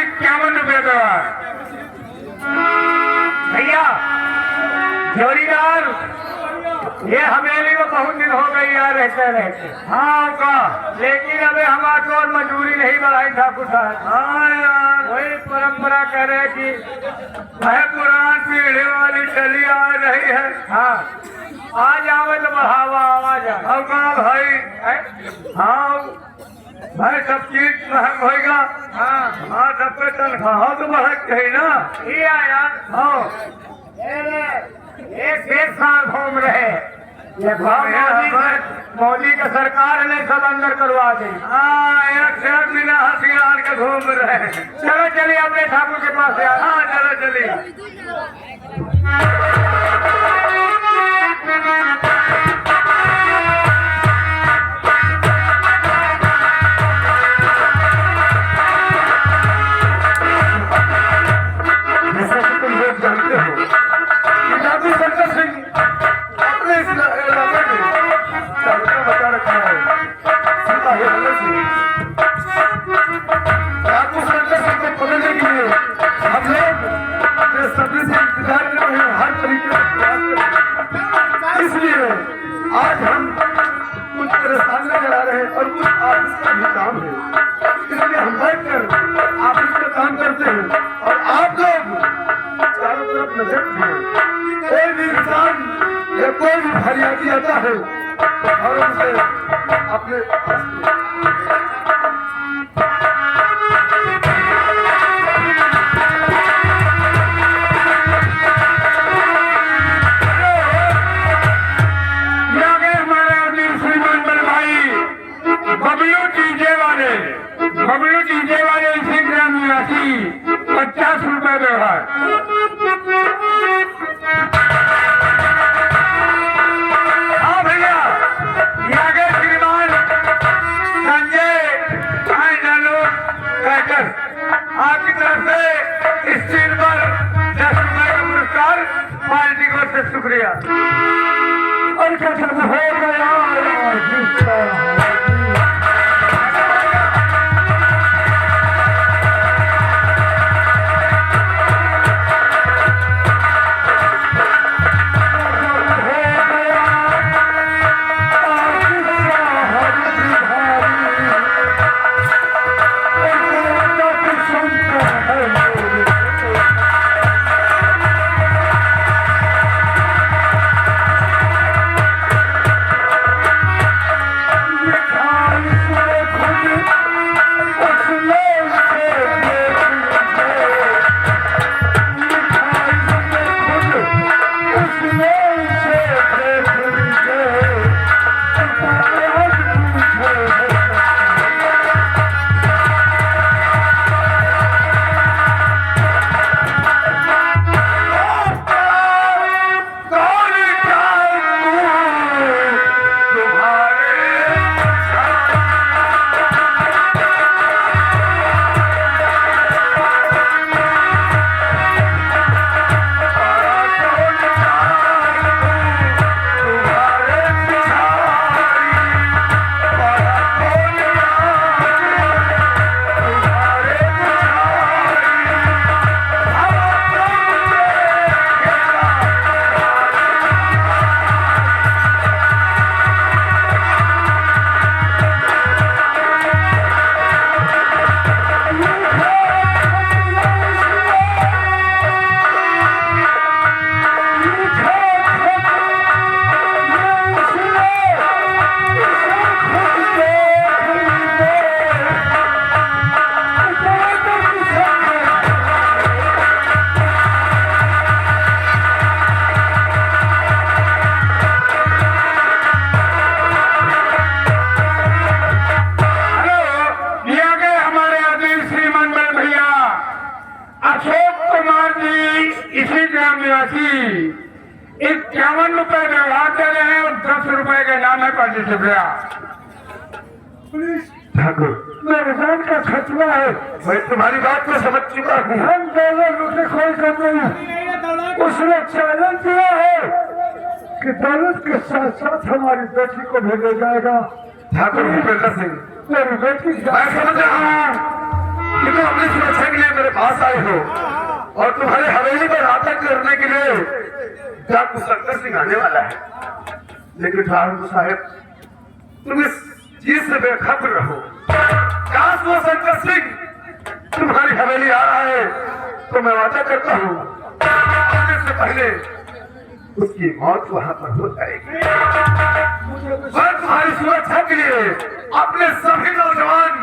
₹51 देवा भैया। जोड़ीदार ये हवेली में बहुत दिन हो गई यार रहते रहते। हाँ का लेकिन अबे हमारे तो मजदूरी नहीं बढ़ाई ठाकुर साहब। हाँ यार वही परंपरा कह रहे कि वह पुरान पीढ़ी वाली चली आ रही है। हाँ आज आवे तो बढ़ावा आवाज अब कहा भाई। हाँ भाई सब चीज महंग होगा। हाँ हाँ सब पे तनख्वाह तो महंग चाहिए ना। ये यार हाँ एक 1 साल घूम रहे ये मोदी का सरकार ने सब अंदर करवा दी। हाँ एक से बिना हथियार के घूम रहे। चलो चलिए अपने ठाकुर के पास यार। हाँ चलो चलिए। आज हम कुछ परेशान नजर आ रहे हैं और कुछ ऑफिस का भी काम है, इसलिए हम बैठकर ऑफिस का काम करते हैं और आप लोग चारों तरफ नजर रखें। कोई भी इंसान या कोई भी फरियादी आता है और उनसे अपने डीजे वाले इसी ग्राम निवासी ₹50 व्यवहार। हाँ भैया आगे श्रीमान संजय कहकर आपकी तरफ से स्टील पर ₹10 का पुरस्कार पार्टी को से शुक्रिया। और क्या सब हो गया ₹51 व्यवहार दे रहे हैं और ₹10 का नाम है पंडित शुक्रिया। ठाकुर मेरे जान का खतरा है। मैं तुम्हारी बात को समझ चुका हूँ। हम दोनों मुझे कोई कर नहीं। उसने चैलेंज दिया है कि दौलत के साथ साथ हमारी बेटी को भी ले जाएगा। ठाकुर भूपेंद्र सिंह मेरी बेटी मैं समझ रहा हूँ कि तुम अपनी सुरक्षा के लिए पास आए हो और तुम्हारे हवेली पर नाटक करने के लिए डाकू शंकर सिंह आने वाला है। लेकिन ठाकुर साहब, तुम इस चीज से बेखबर रहो। काश वो शंकर सिंह तुम्हारी हवेली आ रहा है तो मैं वादा करता हूँ आने से पहले उसकी मौत वहां पर हो जाएगी। मैं तुम्हारी सुरक्षा के लिए अपने सभी नौजवान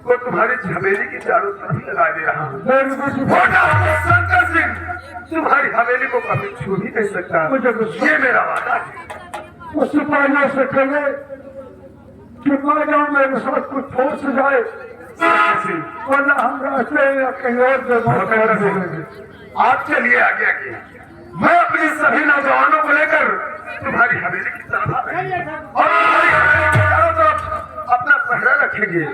को तुम्हारी हवेली के चारों तरफ लगा दे रहा हूँ। शंकर सिंह तुम्हारी हवेली को कभी छू भी नहीं सकता, ये मेरा वादा है। उस सिपाहियों से कहे कि मानो मेरे साथ कुछ हो जाए, वरना हम रास्ते या कहीं और से आप चलिए आगे आगे, मैं अपने सभी नौजवानों को लेकर तुम्हारी हवेली की तरफ आ रहा हूं और तुम्हारी हवेली के चारों तरफ अपना पहरा रखेंगे।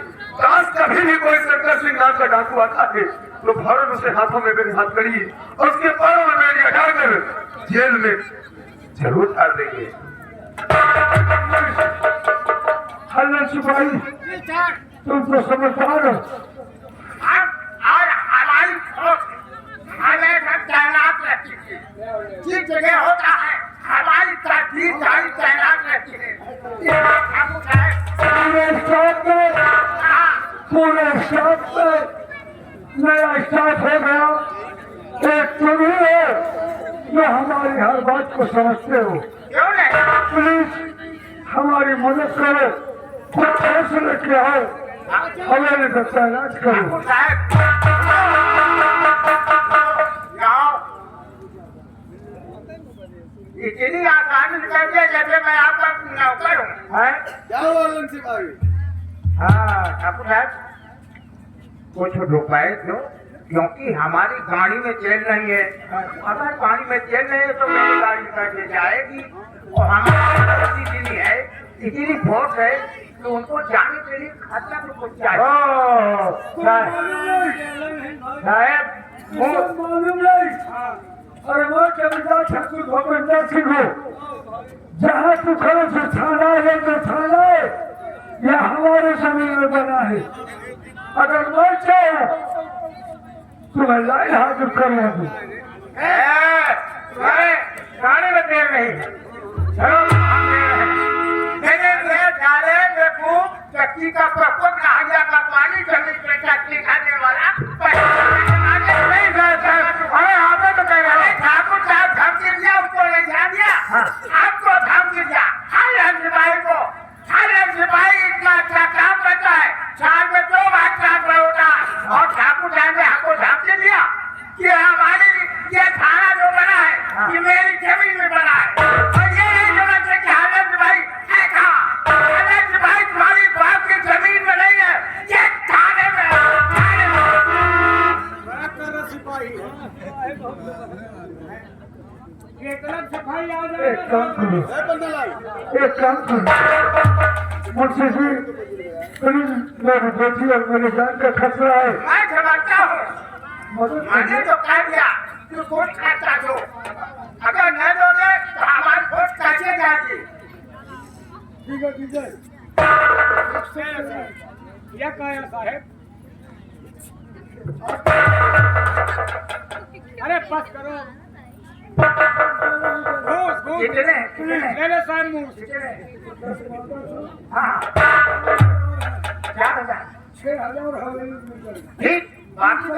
काश कभी भी कोई शंकर सिंह नाम का डाकू आता है तो फौरन उसे हाथों में मेरी हाथ कड़ी और उसके पैरों में मेरी हटाकर जेल में जरूर डाल देंगे। हल्ला सिपाही, तुम तो समझदार हो। और हमारी सोच हमेशा तैनात रहती थी। जिस जगह होता है हमारी तकदीर सारी तैनात रहती है। पूरे स्टाफ में नया स्टाफ हो गया। एक तुम ही हो जो हमारी हर बात को समझते हो। क्यों नहीं? प्लीज हमारी मदद करो, कुछ फैसले क्या हो, हमारे का तैनात करो। इतनी आसानी से कहते जैसे मैं आपका नौकर हूँ। क्या बोलन सिपाही? हाँ ठाकुर साहब, कुछ रुपए दो, क्योंकि हमारी गाड़ी में तेल नहीं है। अगर गाड़ी में तेल नहीं है तो मेरी गाड़ी करके जाएगी और हमारी इतनी है, इतनी फोर्स है तो उनको जाने के लिए खर्चा तो कुछ चाहिए। साहब मालूम नहीं, अरे वो जमींदार ठाकुर भूपेंद्र सिंह हो, जहाँ तू खड़े से थाना है तो थाना है या हमारे जमीन में बना है। अगर मैं चाहूँ तुम्हें लाइन हाजिर करवा दूँ। गाड़ी में तेल नहीं है, चलो चक्की का प्रकोप नहाया का पानी जमीन पे चक्की खाने वाला नहीं करता। अरे आपने तो कह रहे ठाकुर साहब धमकी दिया, उसको ले जा दिया। आपको धमकी दिया, हर सिपाही को, हर सिपाही इतना अच्छा काम करता है, साल में 2 बार ट्रांसफर होता और ठाकुर साहब ने आपको धमकी दिया कि हमारी ये थाना जो बना है ये मेरी जमीन में बना है और ये नहीं समझ सकते हर सिपाही है कहाँ। हर सिपाही तुम्हारी बाप की जमीन में नहीं है, ये थाने में है। सिपाही एक काम करो, बंदलाई एक काम करो, मुझसे भी प्लीज मेरी बेटी और मेरे जान का खतरा है। मैं समझता हूँ, मदद मैंने तो कह दिया कि कुछ खर्चा दो, अगर नहीं दोगे तो हमारी वोट कैसे जाएगी। ठीक है, ठीक है। क्या कहा साहब? अरे बस करो। कितने मेरे सामने हाँ 4,000 6,000 हवेली मिल जाएगी। ठीक, बाकी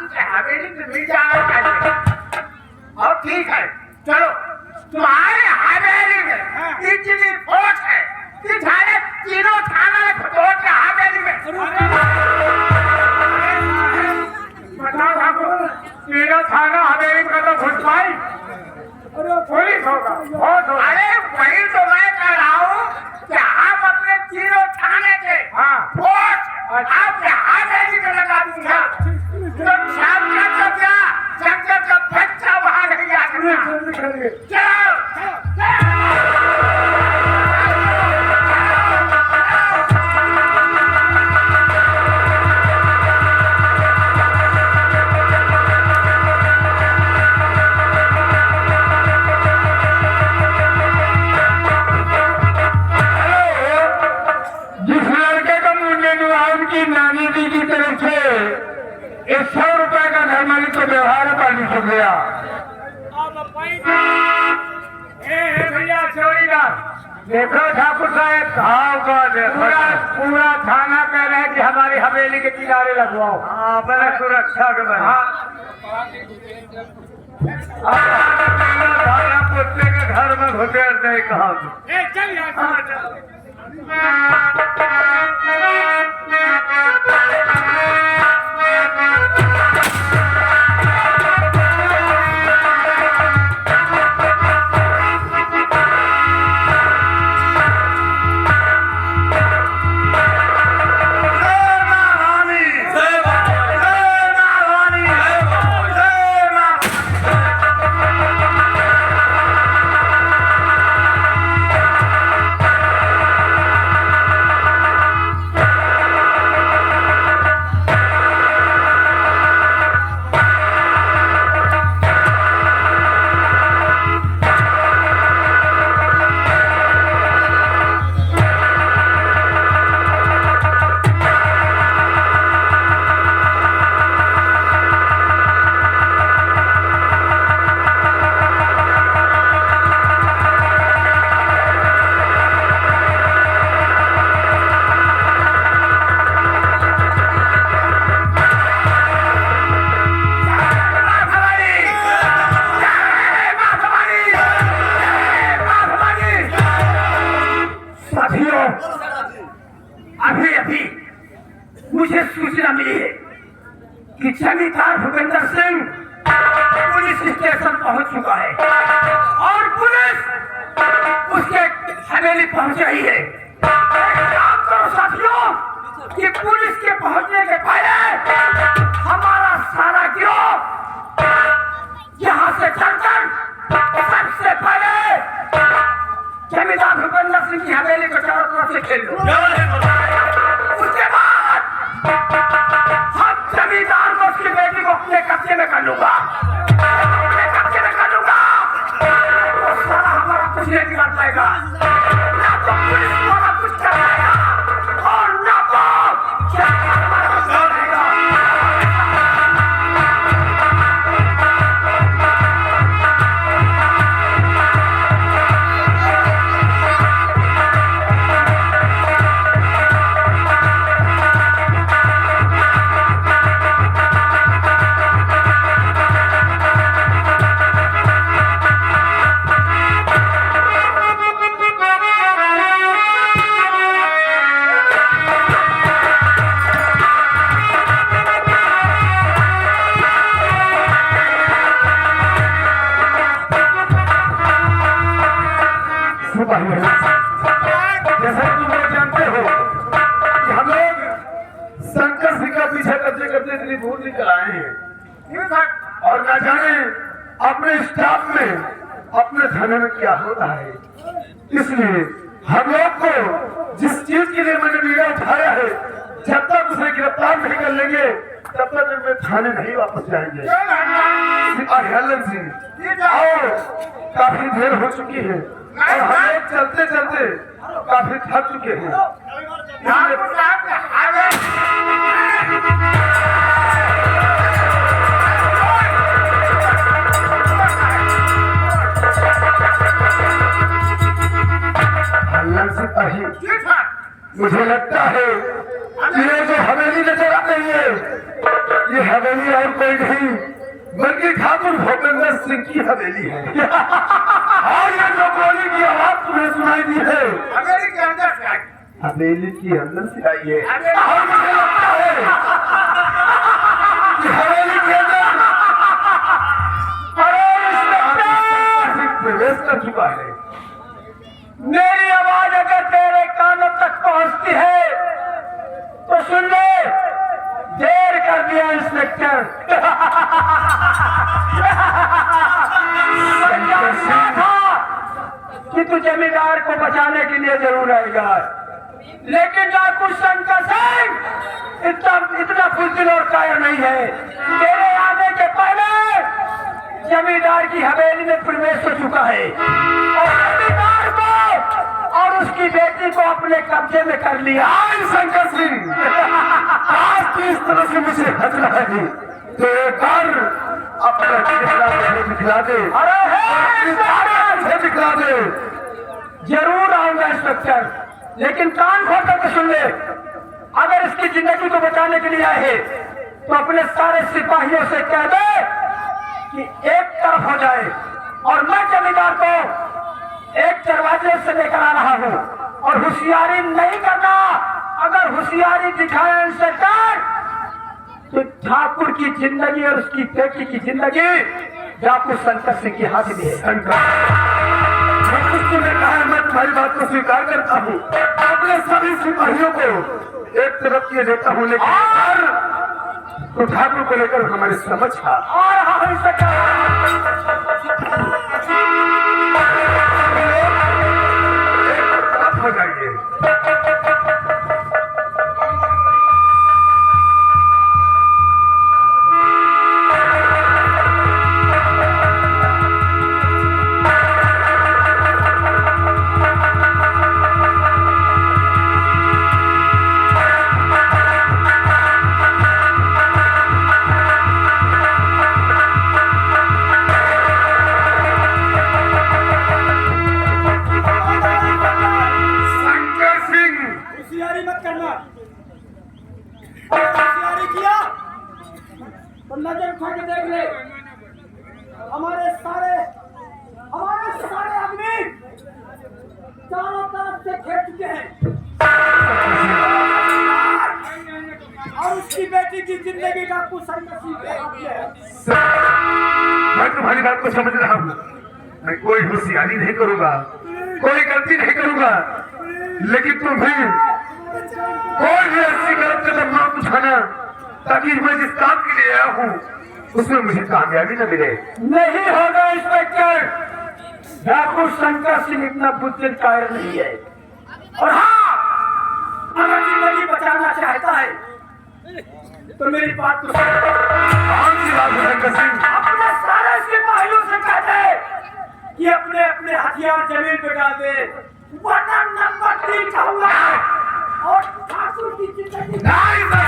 से हवेली से मिल जाना चाहिए। और ठीक है, चलो तुम्हारे हवेली में इतनी फोर्स है कि सारे तीनों थाना फोर्स है हवेली में। बताओ ठाकुर, तीनों थाना हवेली में तो घुस पाई, पुलिस होगा, बहुत होगा। अरे वही तो मैं कह रहा हूँ कि आप अपने तीनों थाने के हाँ। फोर्स आपके हवेली में लगा दूंगा तो शंकर का बच्चा वहां नहीं आ सकता। जल्दी करिए। चलो जिस लड़के का मुंडे नुआ उनकी ना इस 100 रुपए का घर मालिक तो व्यवहार पानी चुक गया। भैया चोरीदार देखो ठाकुर साहब घाव का पूरा थाना कह रहे हैं कि हमारी हवेली के किनारे लगवाओ। हाँ बड़ा सुरक्षा के बना। कुत्ते के घर में घुसेर नहीं कहा अभी अभी मुझे सूचना मिली है कि जमींदार भूपेंद्र सिंह पुलिस स्टेशन पहुंच चुका है और पुलिस उसके हवेली पहुंच रही है। आप करो साथियों कि पुलिस के पहुंचने के पहले हमारा सारा गिरोह यहाँ से चलकर सबसे पहले जमींदार भूपेंद्र सिंह की हवेली को चारों तरफ से खेल लो। उसके बाद हम जमींदार को उसकी बेटी को अपने कब्जे में कर लूंगा, अपने कब्जे में कर लूंगा। वो सारा हमारा कुछ नहीं बिगाड़ पाएगा, ना तो पुलिस वाला कुछ कर पाएगा और ना तो हमारा कुछ कर पाएगा। जैसा कि तुम लोग जानते हो कि हम लोग शंकर सिंह का पीछे करते करते इतनी दूर निकल आए हैं और न जाने अपने स्टाफ में अपने थाने में क्या होता है। इसलिए हम लोग को जिस चीज के लिए मैंने मीडिया उठाया है, जब तक उसे गिरफ्तार नहीं कर लेंगे तब तक वे थाने नहीं वापस जाएंगे। हलन सिंह आओ, काफी देर हो चुकी है और हम लोग चलते चलते काफी थक चुके हैं। मुझे लगता है कि ये जो हवेली नजर आ रही है, ये हवेली और कोई नहीं बल्कि ठाकुर भूपेंद्र सिंह की हवेली है। और ये जो गोली की आवाज तुम्हें सुनाई दी है हवेली के अंदर से आई, हवेली के अंदर से आई है। और मुझे लगता है कि हवेली के अंदर प्रवेश कर चुका है। मेरी आवाज अगर तेरे कानों तक पहुंचती है तो सुन ले, देर कर दिया इंस्पेक्टर। कि तू जमींदार को बचाने के लिए जरूर आएगा, लेकिन डाकू शंकर सिंह इतना बुज़दिल और कायर नहीं है। तेरे आने के पहले जमींदार की हवेली में प्रवेश हो चुका है और जमींदार को और उसकी बेटी को अपने कब्जे में कर लिया। शंकर सिंह आज तो इस तरह से मुझे हंसना है नहीं तो एक बार अपना चेहरा मुझे दिखला दे। अरे हे मुझे दिखला दे। जरूर आऊंगा इंस्पेक्टर, लेकिन कान खोल कर सुन ले। अगर इसकी जिंदगी को बचाने के लिए आए हैं तो अपने सारे सिपाहियों से कह दे कि एक तरफ हो जाए और मैं जमींदार को एक दरवाजे से लेकर आ रहा हूं और होशियारी नहीं करना। अगर होशियारी दिखाए इंस्पेक्टर तो ठाकुर की जिंदगी और उसकी बेटी की जिंदगी डाकू शंकर सिंह की हाथ में है। तुमने कहा है, मैं तुम्हारी बात को स्वीकार करता हूँ। अपने सभी सिपाहियों को एक तरफ किए देता हूँ, लेकिन तो ठाकुर को लेकर हमारी समझ आ रहा है इंस्पेक्टर। हो जाइए। होशियारी मत करना। होशियारी किया तो नजर उठा के देख ले। हमारे सारे आदमी चारों तरफ से घेर चुके हैं और उसकी बेटी की जिंदगी का कुछ संघर्ष है। मैं तुम्हारी बात को समझ रहा हूँ। मैं कोई होशियारी नहीं करूंगा, कोई गलती नहीं करूंगा, लेकिन तुम्हें कोई भी ऐसी गलत कदम मत उठाना ताकि मैं जिस काम के लिए आया हूँ उसमें मुझे कामयाबी न मिले। नहीं होगा इंस्पेक्टर। डाकू शंकर सिंह इतना बुद्धिमान कायर नहीं है। और हाँ, अगर जिंदगी बचाना चाहता है तो मेरी बात को सुन। कौन सी बात है शंकर सिंह? अपने सारे सिपाहियों से कह दे कि अपने अपने हथियार जमीन पे डाल दे, वरना नंबर 3 कहूंगा और ठाकुर की जिंदगी। नहीं मैं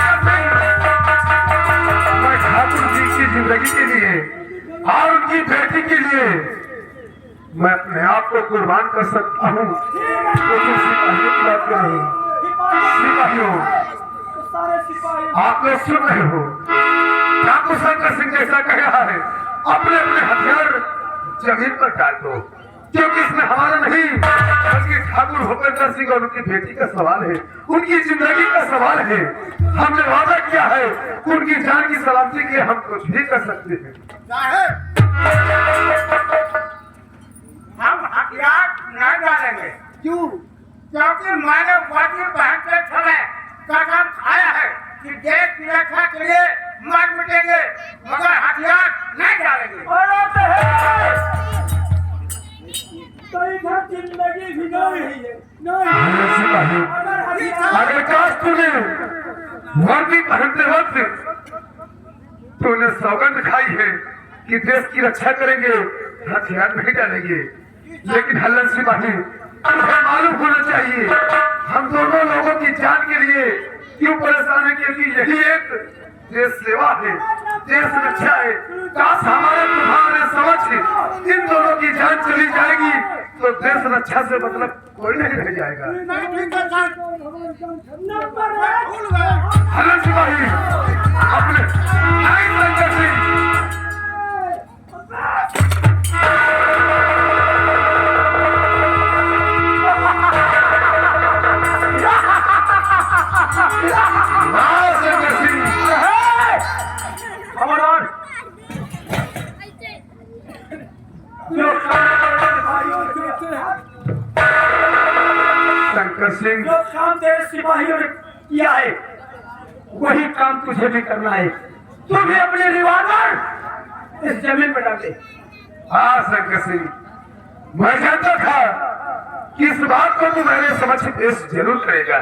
ठाकुर जी की जिंदगी के लिए और उनकी बेटी के लिए मैं अपने आप को कुर्बान कर सकता हूँ। तो सिपाहियों की बात कर रहे हो। सिपाहियों, सारे सिपाही आप लोग सुन रहे हो। ठाकुर शंकर सिंह जैसा कह रहा है, अपने अपने हथियार जमीन पर डाल दो, क्योंकि इसमें हमारा नहीं बल्कि ठाकुर भूपेंद्र सिंह और उनकी बेटी का सवाल है, उनकी जिंदगी का सवाल है। हमने वादा किया है कि उनकी जान की सलामती के लिए हम कुछ भी कर सकते हैं। हम हथियार नहीं डालेंगे। क्यों? क्योंकि मैंने वर्दी पहनते समय कसम खाया है कि देश की रक्षा के लिए मर मिटेंगे, मगर हथियार नहीं डालेंगे। तो इधर जिंदगी भी नहीं है। सिपाही, अगर काश तूने वर्दी पहनते वक्त तूने सौगंध खाई है कि देश की रक्षा करेंगे, हथियार नहीं डालेंगे, लेकिन हल्लन सिपाही तुम्हें मालूम होना चाहिए हम दोनों लोगों की जान के लिए क्यों परेशान है, क्योंकि यही एक देश सेवा है, देश रक्षा है। काश हमारे तुम्हारे समझ इन दोनों की जान चली जाएगी तो देश रक्षा से मतलब कोई नहीं रह जाएगा। हल्लन सिपाही अपने शंकर सिंह शंकर सिंह, जो काम तेरे सिपाहियों ने किया है वही काम तुझे भी करना है। तू भी अपने रिवॉल्वर इस जमीन पर डाल दे। हाँ शंकर सिंह, मैं जानता था कि इस बात को तू मेरे समक्ष पेश जरूर करेगा,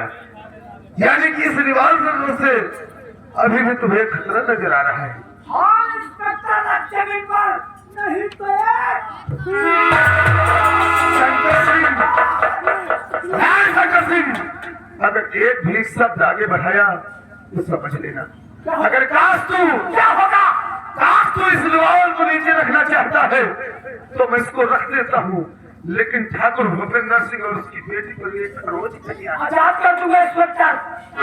यानी कि इस रिवॉल्वर से अभी भी तुम्हें खतरा नजर आ रहा है। हाँ इंस्पेक्टर, जमीन पर नहीं तो शंकर सिंह, शंकर सिंह, अगर एक भी शब्द आगे बढ़ाया तो समझ लेना अगर काश तू क्या होगा, काश तू इस रिवॉल्वर को नीचे रखना चाहता है तो मैं इसको रख देता हूँ, लेकिन ठाकुर भूपेंद्र सिंह और उसकी बेटी को लिए खरोच चाहिए। आजाद कर दूंगा इंस्पेक्टर,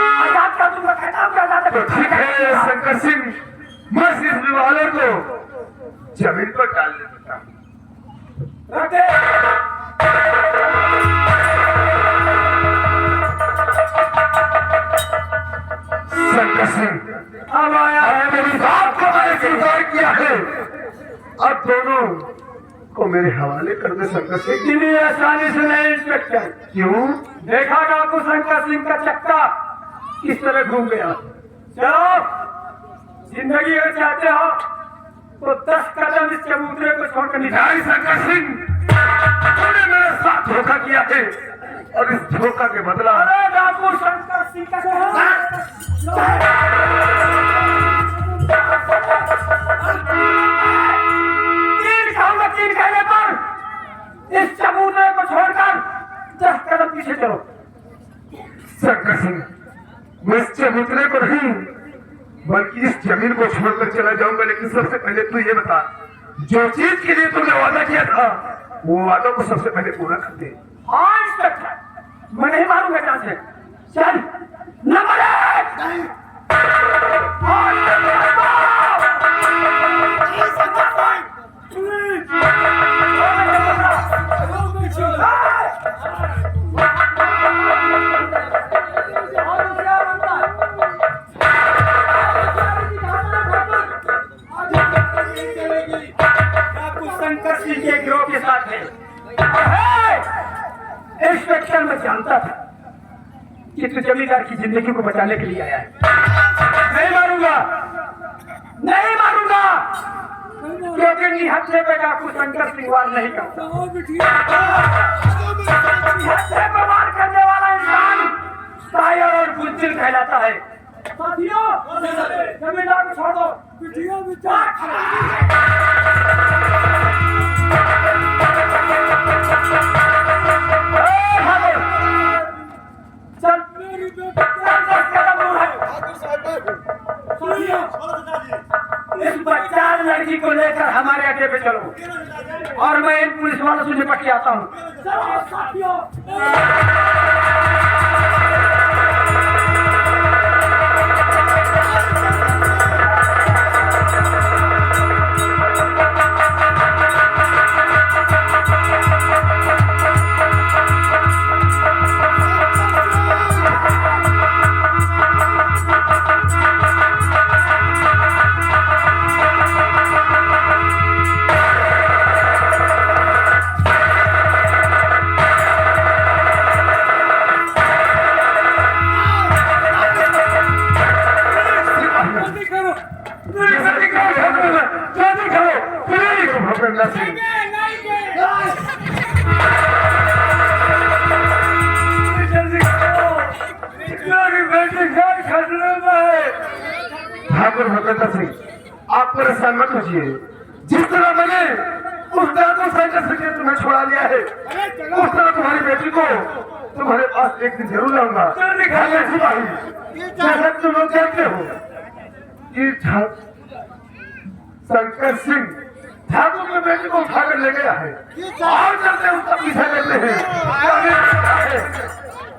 आजाद कर दूंगा, खत्म कर देता। तो ठीक है शंकर सिंह, मैं इस रिवॉल्वर को जमीन पर डाल देता हूँ। रख दे। शंकर सिंह, अब आया है, मेरी बात को मैंने स्वीकार किया है, अब दोनों को मेरे हवाले कर दे शंकर सिंह। इतनी आसानी से नहीं इंस्पेक्टर। क्यों? देखा डाकू शंकर सिंह का चक्का किस तरह घूम गया। चलो, जिंदगी अगर चाहते हो तो 10 कदम इस चबूतरे को छोड़कर निकाल। नहीं शंकर सिंह, तूने मेरे साथ धोखा किया है और इस धोखा के बदला अरे डाकू शंकर सिंह का तीन खाऊंगा, 3 कहने पर इस चबूतरे को छोड़कर 10 कदम पीछे चलो। शंकर सिंह, मैं इस चबूतरे को नहीं बल्कि इस जमीन को छोड़कर चला जाऊंगा, लेकिन सबसे पहले तू ये बता, जो चीज के लिए तुमने वादा किया था वो वादा को सबसे पहले पूरा कर दे। हाँ इंस्पेक्टर, मैं नहीं मारूंगा जान से। चल नंबर 1। शंकर सिंह के गिरोह के साथ है। इंस्पेक्टर मैं जानता था कि तू जमींदार की जिंदगी को बचाने के लिए आया है। नहीं मारूंगा, नहीं मारूंगा, क्योंकि निहत्थे पे डाकू शंकर सिंह वार नहीं करता। निहत्थे पे वार करने वाला इंसान कायर और बुज़दिल कहलाता है। साथियों, जमींदार को छोड़ दो। चल, 10 कदम दूर है। इस बच्चा लड़की को लेकर हमारे अड्डे पे चलो और मैं इन पुलिस वालों से निपट के आता हूँ। भूपेंद्र सिंह, ठाकुर भूपेंद्र सिंह, आप परेशान मत होइए। जिस तरह मैंने उस डाकू शंकर सिंह ने तुम्हें छुड़ा लिया है, उस तरह तुम्हारी बेटी को तुम्हारे पास एक दिन जरूर लाऊंगा। जैसा तुम लोग जानते हो कि शंकर सिंह ठाकुर की बेटी को उठाकर ले गया है और चलते उसका पीछा करते हैं।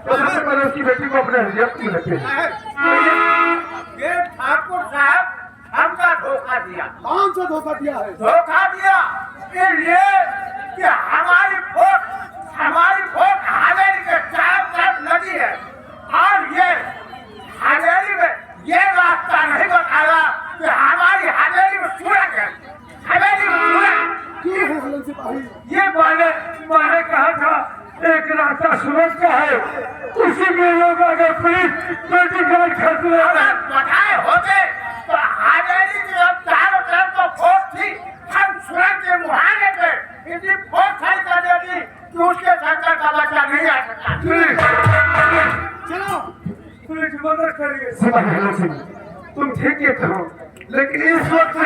तो सबसे पहले उसकी बेटी को अपने जब्त में रखे। ये ठाकुर साहब हमका धोखा दिया। कौन सा धोखा दिया है? धोखा दिया कि ये कि हमारी वोट हवेली के चारों तरफ लगी है और ये हवेली में ये रास्ता नहीं बताया कि हमारी हवेली में सूरज है, हवेली में सूरज। क्यों है हलन सिपाही? ये मैंने कहा था एक रास्ता सूरज का है, उसी में लोग अगर पुलिस बेटी गार्ड खर्च ले अगर बताए होते तो हवेली की अब चारों तरफ तो वोट थी, हम सूरज के मुहाने पे इतनी वोट सही कर देती कि उसके शंकर का बच्चा नहीं आ सकता। चलो पुलिस मदद करिए। सिपाही हलन सिंह, तुम ठीक कहते हो, लेकिन इस वक्त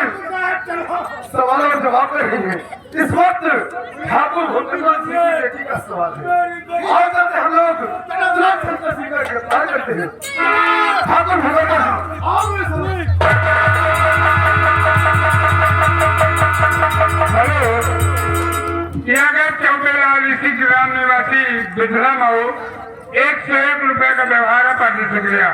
सवाल और जवाब रहेंगे। इस वक्त ठाकुर भूपेंद्र सिंह की बेटी का सवाल है और जब हम लोग तुरंत शंकर सिंह का गिरफ्तार करते हैं। ठाकुर भूपेंद्र किया गया चौकेदार इसी ग्राम निवासी बिजला मऊ 101 रुपए का व्यवहार पार्टी से गया।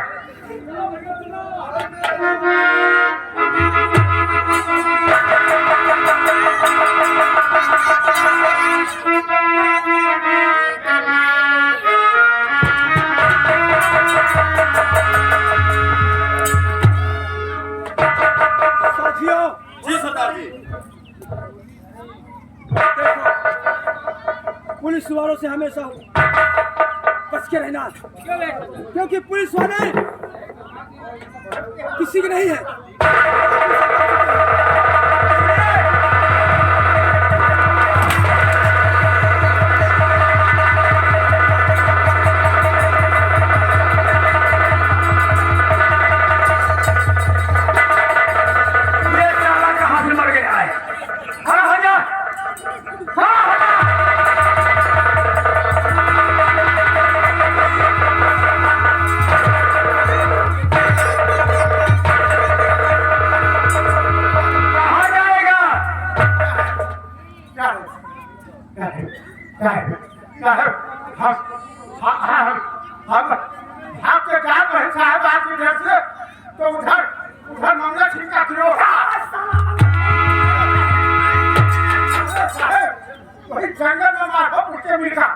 साथियों, जी सरदार जी, पुलिस वालों से हमेशा बच के रहना, क्योंकि पुलिस वाले किसी के नहीं है। तो उधर मामला ठीक का फिर वही जंगल में मारो उठके मिला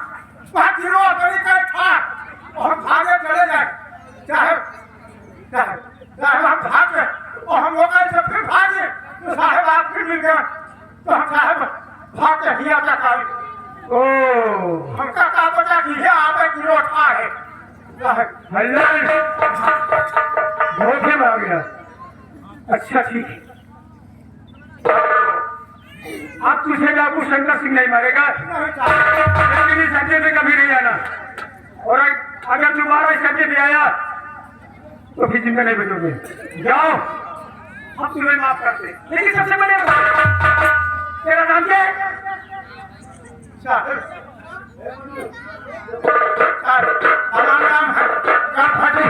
वहाँ गिरो गली का ठाक और हम भागे चले गए। साहब हम भाग गए और हम लोग ऐसे फिर भागे तो साहब आप फिर मिल गए तो हम साहब भाग के हिया का काल हमका का बता कि ये आवे गिरो ठा है धोखे में आ गया। अच्छा ठीक है, अब तुझे डाकू शंकर सिंह नहीं मारेगा, लेकिन इस अड्डे में कभी नहीं आना। और अगर दोबारा इस अड्डे में आया तो फिर जिंदा नहीं बचोगे। जाओ, हम तुम्हें माफ करते, लेकिन सबसे बड़े तेरा नाम क्या है? हमारा नाम है गणपति।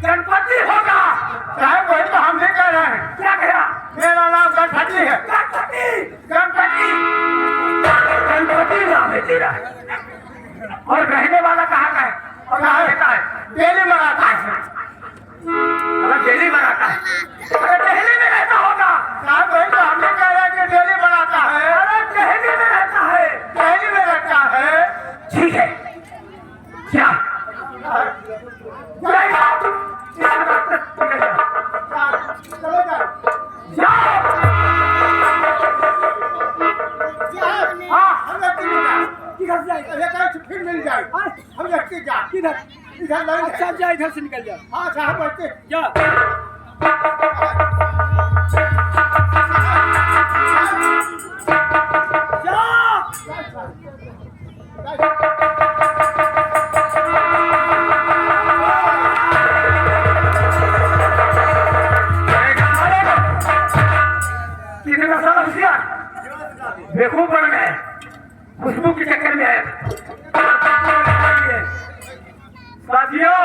गणपति होगा साहब वही तो हम भी कह रहे हैं। क्या कहा? मेरा नाम गणपति है। गणपति नाम है तेरा, और रहने वाला कहाँ का है? और कहाँ रहता है? दिल्ली में रहता है। दिल्ली बनाता है? अरे दिल्ली में रहता होगा। साहब वही तो हम भी कह रहे हैं कि दिल्ली बनाता है। अरे दिल्ली में रहता है। दिल्ली में रहता है। ठीक है, क्या चलो जाओ। हाँ हम व्यक्ति मिल जाए, किधर जाए? फिर मिल जाए। हम व्यक्ति जा किधर? इधर नहीं अच्छा जा, इधर से निकल जा। हाँ साहब व्यक्ति जा। बेवकूफ बन गए, खुशबू के चक्कर में आए। साथियों,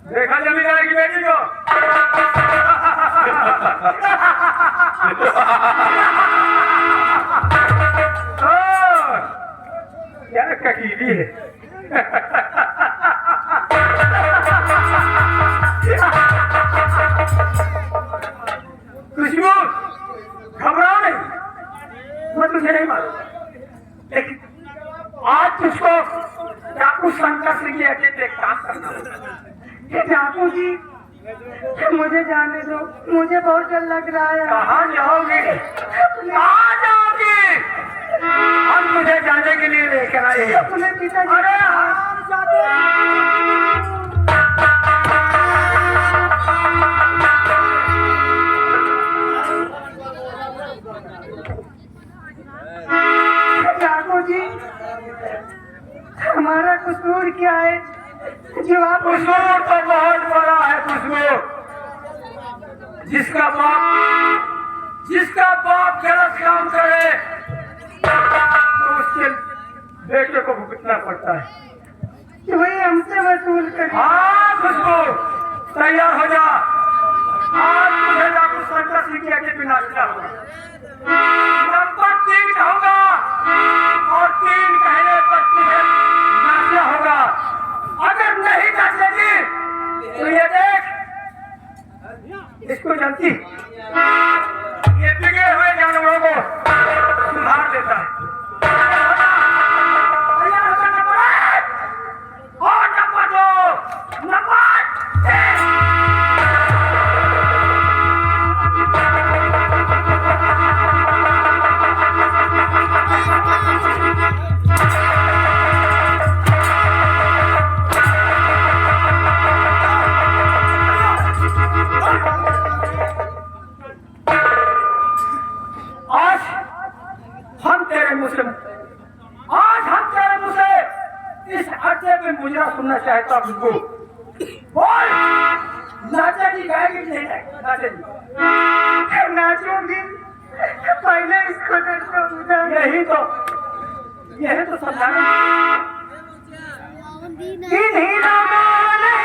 देखा जमींदार की बेटी को? क्या ककीली है। खुशबू, घबराओ नहीं, मैं तुझे नहीं मालूम, लेकिन आज तुझको डाकू शंकर सिंह के अड्डे पे एक काम करना है। डाकू जी, मुझे जाने दो, मुझे बहुत डर लग रहा है। कहाँ जाओगी? कहाँ जाओगी? हम तुझे जाने के लिए लेकर आए हैं। अपने पिताजी। अरे बाबूजी, हमारा कसूर क्या है जो आप कसूर तो बहुत बड़ा है कसूर। जिसका बाप गलत काम करे तो उसके बेटे को भुगतना पड़ता है। वही हमसे वसूल करें। हाँ खुशबू, तैयार हो जा। आज तुझे डॉक्टर शंकर सिंह के आगे बिना होगा। नंबर 3 कहूंगा और 3 कहने पर तुझे नाचना होगा। अगर नहीं नाचेगी तो ये देख, इसको जानती, ये बिगड़े हुए जानवरों को सुधार देता है। तैयार होगा नंबर 1 और नंबर 2, नंबर 3। मुझे सुनना चाहता हूँ तुमको। बोल, नाचेगी गाएगी कि नहीं नाचेगी? नाचूंगी, पहले इसको दर्शो। यही तो समझाना। इन्हीं लोगों ने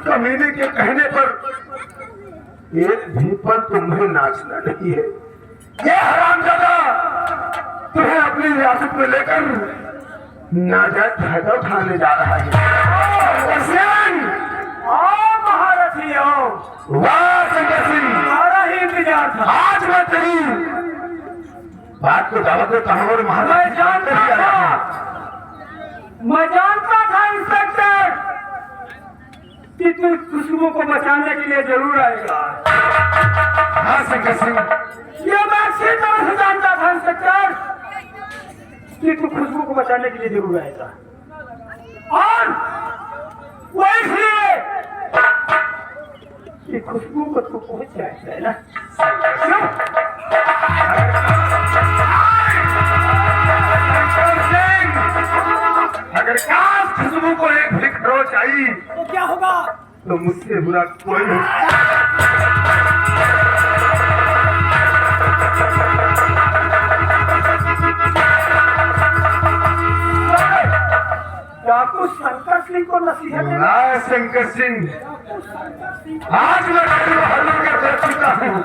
कमीने के कहने पर एक भी पल तुम्हें नाचना नहीं है। ये हरामजादा तुम्हें अपनी रियासत में लेकर नाजायज फायदा उठाने जा रहा है। महारथी आओ। वाह शंकर सिंह, तुम्हारा ही इंतजार था। आज मैं तेरी बात को दावा देता हूँ और मैं जानता था इंस्पेक्टर कि तू खुशबू को बचाने के लिए जरूर आएगा। हाँ शंकर सिंह, ये मैं अच्छी तरह से जानता था इंस्पेक्टर कि तू खुशबू को बचाने के लिए जरूर आएगा, और वो इसलिए कि खुशबू को तू पहुंच जाएगा, है ना? अगर काश खुशबू को एक भी खरोच आई तो क्या होगा? तो मुझसे बुरा कोई नहीं। डाकू शंकर सिंह को नसीहत देना। हाँ शंकर सिंह, आज मैं तेरे बहादुर के देख चुका हूँ।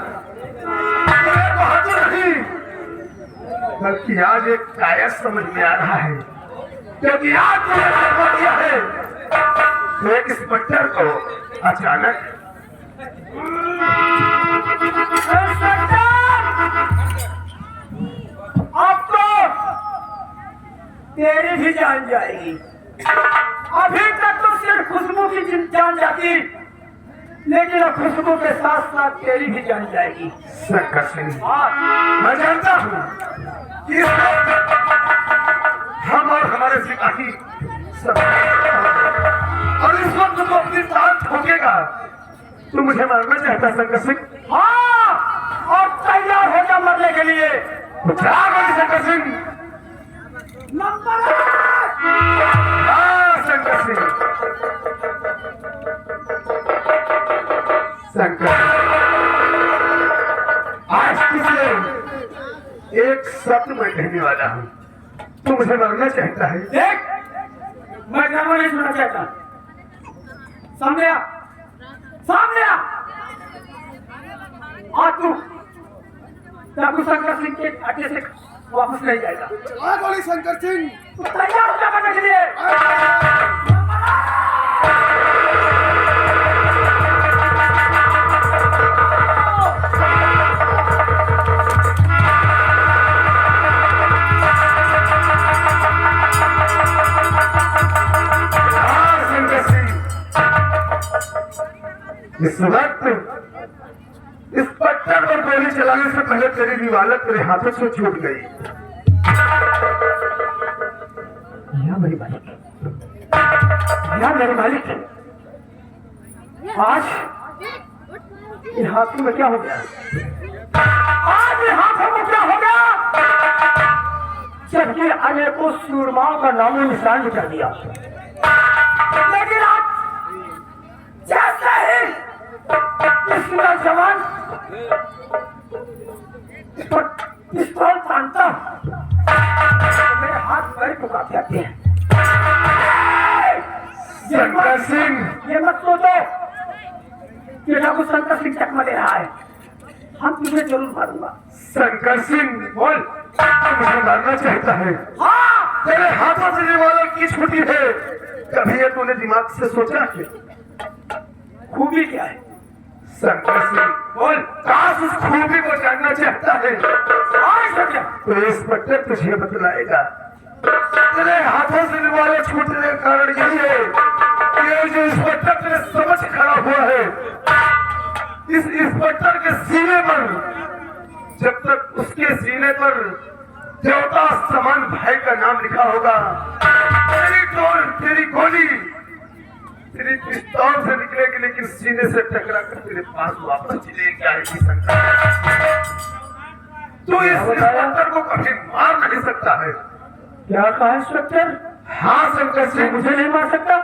तेरे बहादुर नहीं बल्कि आज एक कायस समझ में आ रहा है, क्योंकि आज तुमने दिया है एक इंस्पेक्टर को अचानक अब तो तेरी भी जान जाएगी। अभी तक तो सिर्फ खुशबू की जान जाती, लेकिन अब खुशबू के साथ साथ तेरी भी जान जाएगी। शंकर सिंह, मैं जानता हूँ कि हम और हमारे सिपाही सब और इस वक्त तो अपनी तान ठोकेगा। तू मुझे मारना चाहता शंकर सिंह? हाँ, और तैयार हो जा मरने के लिए। क्या बोली शंकर सिंह? नंबर हाँ शंकर सिंह, शंकर आज तुझे एक शब्द मैं कहने वाला हूँ। तू मुझे मारना चाहता है? देख, मैं ड्रामा नहीं सुनना चाहता। सामने आ, सामने आ। और तू डाकू शंकर सिंह के अड्डे से वापस नहीं जाएगा। हाँ बोली शंकर सिंह। तू तैयार हो जा मरने के लिए। हाँ शंकर सिंह, इस वक्त इस पत्थर पर गोली चलाने से पहले तेरी दीवालत तेरे हाथों से छूट गई। या मेरी मालिक, या मेरे मालिक, आज इन हाथों में क्या हो गया? आज इन हाथों में क्या हो गया? जबकि अनेकों सूरमाओं का नामो निशान मिटा दिया, लेकिन आज जैसे ही इसका जवान पिस्तौल तानता मेरे हाथ पैर को काट जाते हैं। शंकर सिंह, ये मत सोचो कि डाकू शंकर सिंह चकमा दे रहा है। हम तुझे जरूर मारूंगा। शंकर सिंह बोल, तू मुझे मारना चाहता है? हाँ, तेरे हाथों से दीवालत की छुट्टी है। कभी ये तूने दिमाग से सोचा है? खूबी क्या है? शंकर सिंह बोल, काश उस खूबी को जानना चाहता है तो इंस्पेक्टर तुझे बतलाएगा। तेरे हाथों से दीवारें छूटने का कारण यही है कि ये जो इंस्पेक्टर तेरे समझ खड़ा हुआ है, इस इंस्पेक्टर के सीने पर, जब तक उसके सीने पर देवता समान भाई का नाम लिखा होगा, तेरी गोली तेरी पिस्तौल से निकलेगी, लेकिन सीने से टकरा कर तेरे पास वापस चलेगी आएगी। शंकर, तू इस इंस्पेक्टर को कभी मार नहीं सकता है। क्या कहा इंस्पेक्टर? हाँ शंकर सिंह, मुझे नहीं मार सकता?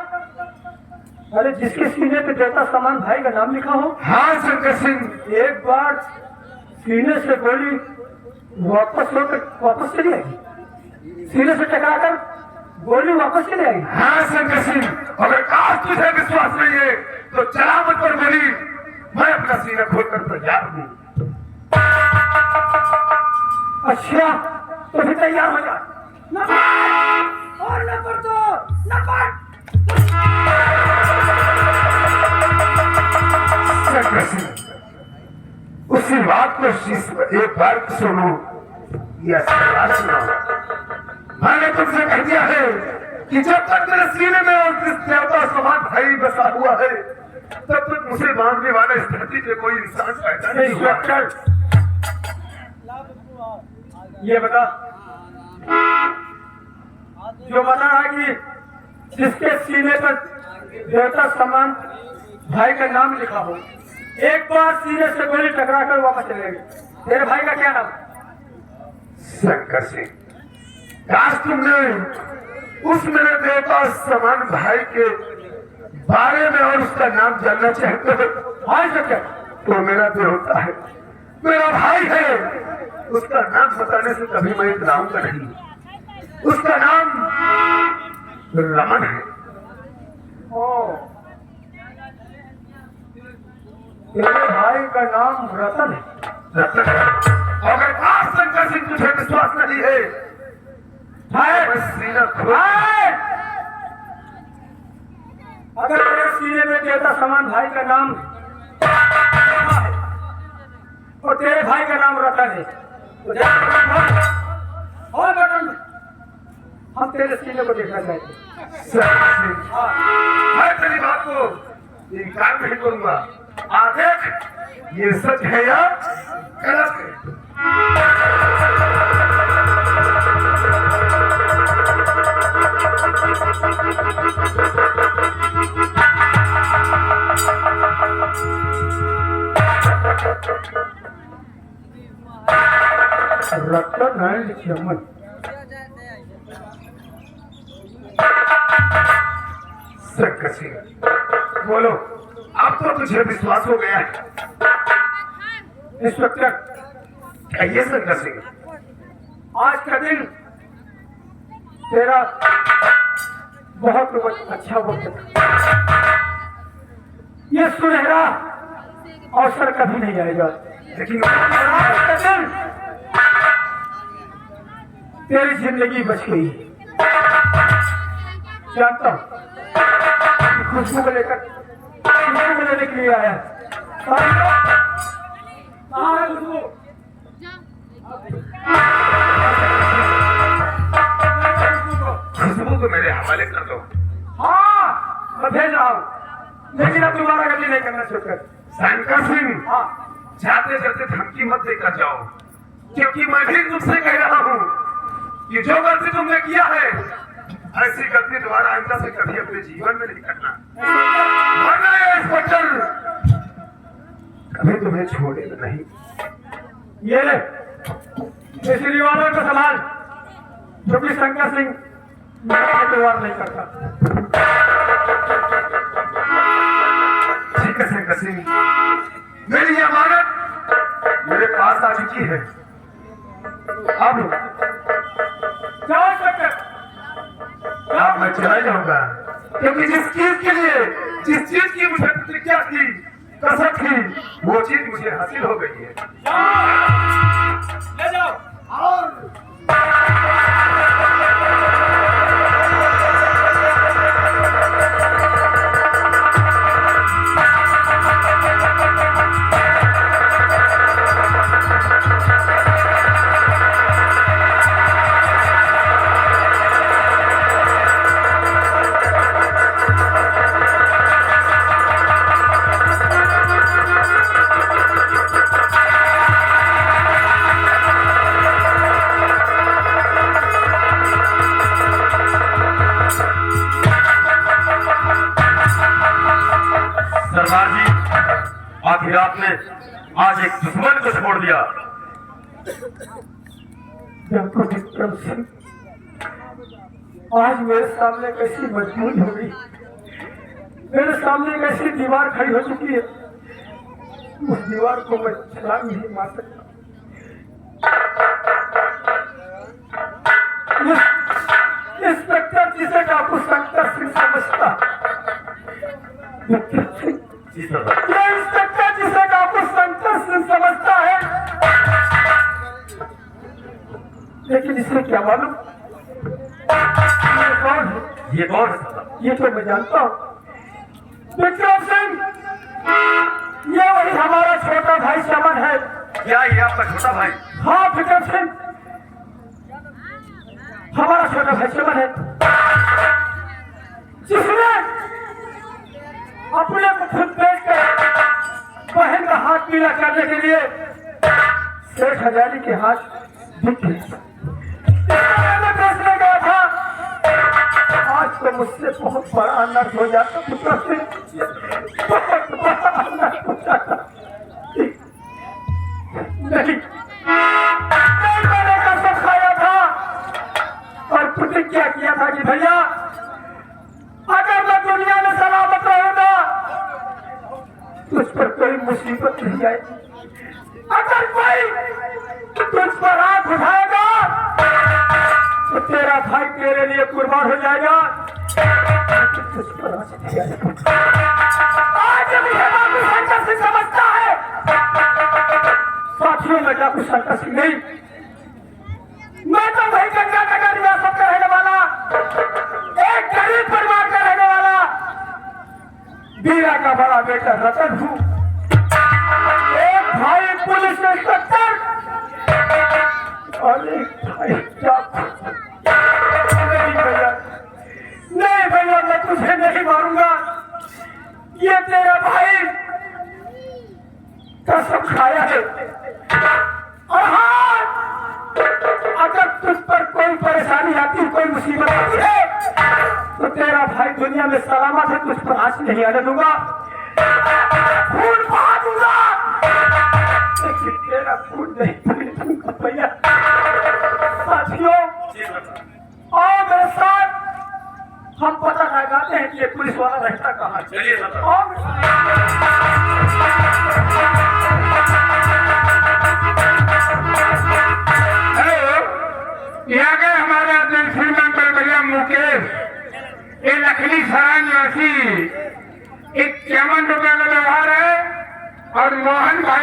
अरे जिसके सीने पे देवता समान भाई का नाम लिखा हो, हाँ शंकर सिंह, एक बार सीने से गोली वापस होकर वापस चली आएगी। सीने से टकराकर गोली वापस चली आएगी। हाँ शंकर सिंह, अगर काश तुझे विश्वास नहीं है तो चला मत पर गोली। मैं अपना सीना खोलकर तैयार हूँ। अच्छा, तो फिर तैयार हो जा। नंबर और नंबर दो, नंबर। शंकर सिंह, उसी बात को एक बार सुनो या सुनो। मैंने तुमसे कह दिया है कि जब तक मेरे सीने में और किस देवता समान भाई बसा हुआ है, तब तक मुझे मारने वाला इस धरती पे कोई इंसान पैदा नहीं हुआ। ये बता, जो बता रहा कि जिसके सीने पर देवता समान भाई का नाम लिखा हो, एक बार सीने से गोली टकरा कर वापस चले गए। तेरे भाई का क्या नाम? शंकर सिंह, काश तुमने उस मेरे देवता समान भाई के बारे में और उसका नाम जानना चाहते हो। भाई शंकर, तो मेरा देवता है, मेरा भाई है। उसका नाम बताने से कभी मैं इतराऊंगा नहीं। उसका नाम रमन है। ओ, तेरे भाई का नाम रतन है। रतन है। अगर काश शंकर सिंह तुझे विश्वास नहीं है, मैं सीना खोल अगर तेरे सीने में देवता समान भाई का नाम है और तेरे भाई का नाम रतन है तो जा और बटन हम तेरे सीने को देखना चाहते हैं। मैं तेरी बात को इनकार नहीं करूंगा। देख ये सच है या गलत है। रतन है चमन शंकर सिंह बोलो, अब तो तुझे विश्वास हो गया है। इंस्पेक्टर कहिए शंकर सिंह। आज का दिन तेरा बहुत अच्छा वक्त था। ये सुनहरा अवसर कभी नहीं आएगा, लेकिन आज का दिन तेरी जिंदगी बच गई। जानता हूँ खुशबू को लेकर खुशबू को लेने के लिए आया। कहाँ है खुशबू? खुशबू को मेरे हवाले कर दो। हाँ मैं भेज रहा हूँ, लेकिन अब दोबारा गलती नहीं करना शुक्र। शंकर सिंह हाँ जाते जाते धमकी मत देकर जाओ, क्योंकि मैं भी तुमसे कह रहा हूँ कि जो गलती तुमने किया है ऐसी गलती दोबारा आइंदा से कभी अपने जीवन में नहीं करना, वरना ये इंस्पेक्टर कभी तुम्हें छोड़ेगा नहीं। ये ले इस रिवॉल्वर को संभाल, जो कि शंकर सिंह मेरा व्यवहार नहीं करता। ठीक है शंकर सिंह, मेरी अमानत मेरे पास आ चुकी है। अब जाओ इंस्पेक्टर। अब मैं चला जाऊंगा, क्योंकि जिस चीज के लिए जिस चीज की मुझे प्रतिज्ञा थी, कसम थी, वो चीज मुझे हासिल हो गई है। ले जाओ। और सरदार जी, आखिर आपने आज एक दुश्मन को छोड़ दिया। देखो विक्रम सिंह, आज मेरे सामने कैसी मजबूरी हो गई, मेरे सामने एक ऐसी दीवार खड़ी हो चुकी है, उस दीवार को मैं छलांग नहीं मार सकता। इंस्पेक्टर जिसे डाकू शंकर सिंह समझता, विक्रम सिंह जी सरदार। ये इंस्पेक्टर जिसे डाकू शंकर सिंह समझता है, लेकिन इसे क्या मालूम ये कौन है? ये कौन है सरदार? ये तो मैं जानता हूँ, विक्रम सिंह, ये वही हमारा छोटा भाई चमन है। क्या ये आपका छोटा भाई? हाँ विक्रम सिंह, हमारा छोटा भाई चमन है, जिसने अपने को खुद बेचकर बहन का हाथ पीला करने के लिए शेख हजारी के हाथ बेचने गया था। आज तो मुझसे बहुत बड़ा अनर्थ हो जाता, विक्रम सिंह, बहुत बड़ा अनर्थ हो जाता। नहीं, मैंने कसम खाया था और प्रतिज्ञा किया था कि भैया अगर मैं दुनिया में सलामत रहूंगा तुझ पर कोई मुसीबत नहीं आएगी, अगर कोई तुझ पर हाथ उठाएगा तो तेरा भाई तेरे लिए कुर्बान हो जाएगा। तुझ पर हाथ नहीं आएगा। आज मुझे डाकू शंकर सिंह समझता है। साथियों में डाकू शंकर सिंह नहीं, मैं तो वही गंगा नगर रियासत का रहने वाला, एक गरीब परिवार का रहने वाला बीरा का बड़ा बेटा रतन हूँ, एक भाई पुलिस इंस्पेक्टर और एक भाई डाकू। नहीं भैया, मैं तुझे नहीं मारूंगा। ये तेरा भाई कसम खाया है। और हाँ, अगर तुझ पर कोई परेशानी आती, कोई मुसीबत आती है, तो तेरा भाई दुनिया में सलामत है, तुझ पर आंच नहीं आने दूंगा, खून बहा दूंगा, लेकिन तेरा खून नहीं पीने दूंगा भैया। साथियों, आओ मेरे साथ, हम पता लगाते हैं कि ये पुलिस वाला रहता कहाँ है। चलिए सरदार। आओ। हेलो, यहाँ के हमारे श्रीमान भैया मुकेश, ये लखनी सराय निवासी, 51 रुपए का व्यवहार है और मोहन भाई